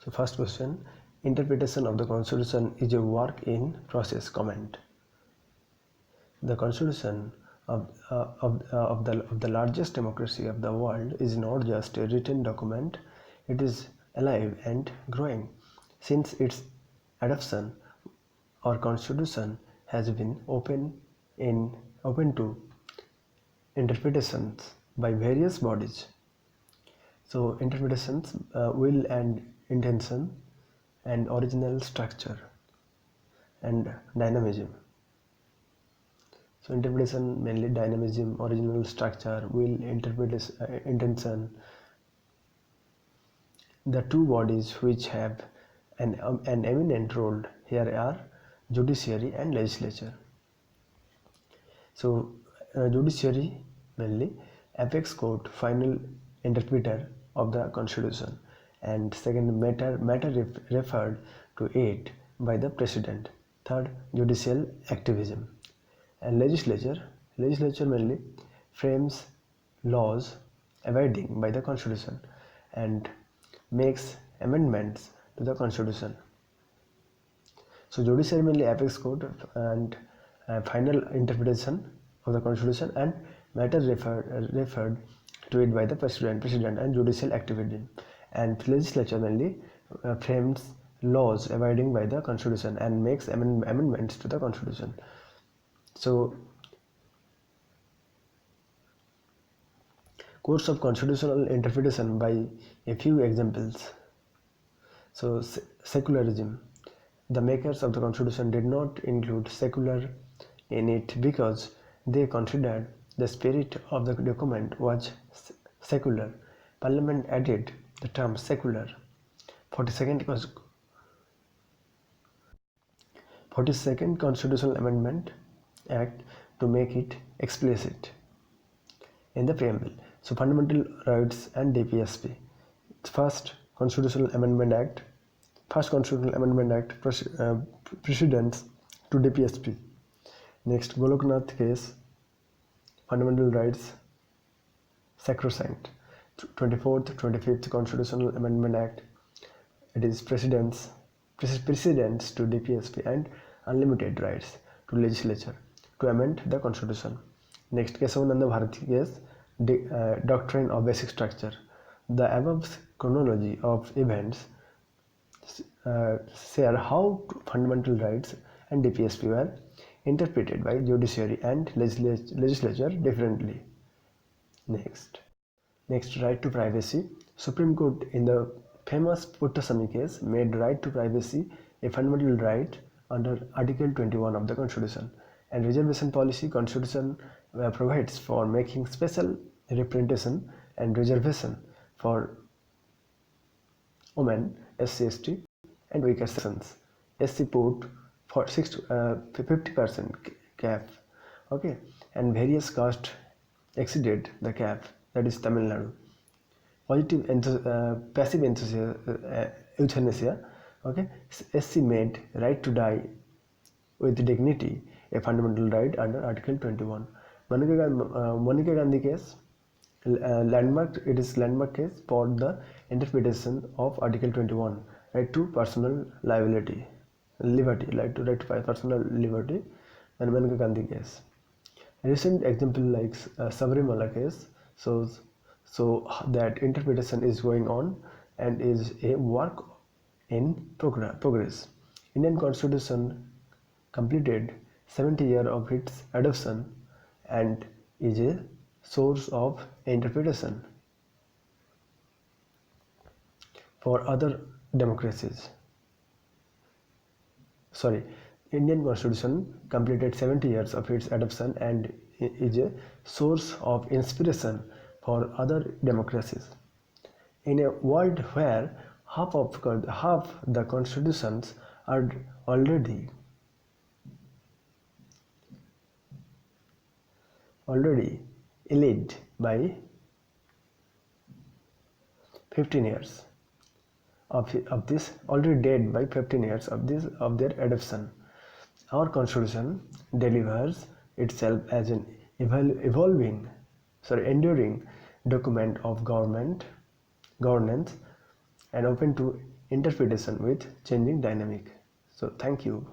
So first question, interpretation of the constitution is a work in process. Comment. The constitution of the largest democracy of the world is not just a written document, it is alive and growing. Since its adoption, our constitution has been open to interpretations by various bodies. So interpretations, will and intention, and original structure and dynamism. So interpretation mainly dynamism, original structure, will, interpretation, intention. The two bodies which have an eminent role here are judiciary and legislature. So judiciary mainly apex court, final interpreter of the constitution, and second matter referred to it by the president. Third, judicial activism. And legislature mainly frames laws abiding by the constitution and makes amendments to the constitution. So judiciary mainly apex court and final interpretation of the constitution, and matter referred to it by the president and judicial activism. And legislature mainly frames laws abiding by the constitution and makes amendments to the constitution. So course of constitutional interpretation by a few examples. So secularism. The makers of the constitution did not include secular in it because they considered the spirit of the document was secular. Parliament added the term secular. 42nd Constitutional Amendment Act to make it explicit in the preamble. So fundamental rights and DPSP. First Constitutional Amendment Act precedents to DPSP. Next, Goloknath case, fundamental rights sacrosanct. 25th Constitutional Amendment Act, it is precedents to DPSP, and unlimited rights to legislature to amend the constitution. Next, Kesavananda Bharati case, doctrine of basic structure. The above chronology of events share how fundamental rights and DPSP were interpreted by judiciary and legislature differently. Next, right to privacy. Supreme Court in the famous Puttaswamy case made right to privacy a fundamental right under Article 21 of the Constitution. And reservation policy, Constitution provides for making special representation and reservation for women, SC/ST, and weaker sections. SC put for 50% cap, okay, and various castes exceeded the cap, that is Tamil Nadu. Passive euthanasia, okay. SC made right to die with dignity a fundamental right under Article 21. Monica Gandhi case, landmark case for the interpretation of Article 21, right to personal liberty, right to personal liberty, and Monica Gandhi case. A recent example like Sabarimala case shows that interpretation is going on and is a work in progress. Indian Constitution completed 70 years of its adoption and is a source of interpretation for other democracies. Indian Constitution completed 70 years of its adoption and is a source of inspiration for other democracies. In a world where half the constitutions are already elid by 15 years of this, already dead by 15 years of their adoption, our constitution delivers itself as an enduring document of governance and open to interpretation with changing dynamic. So thank you.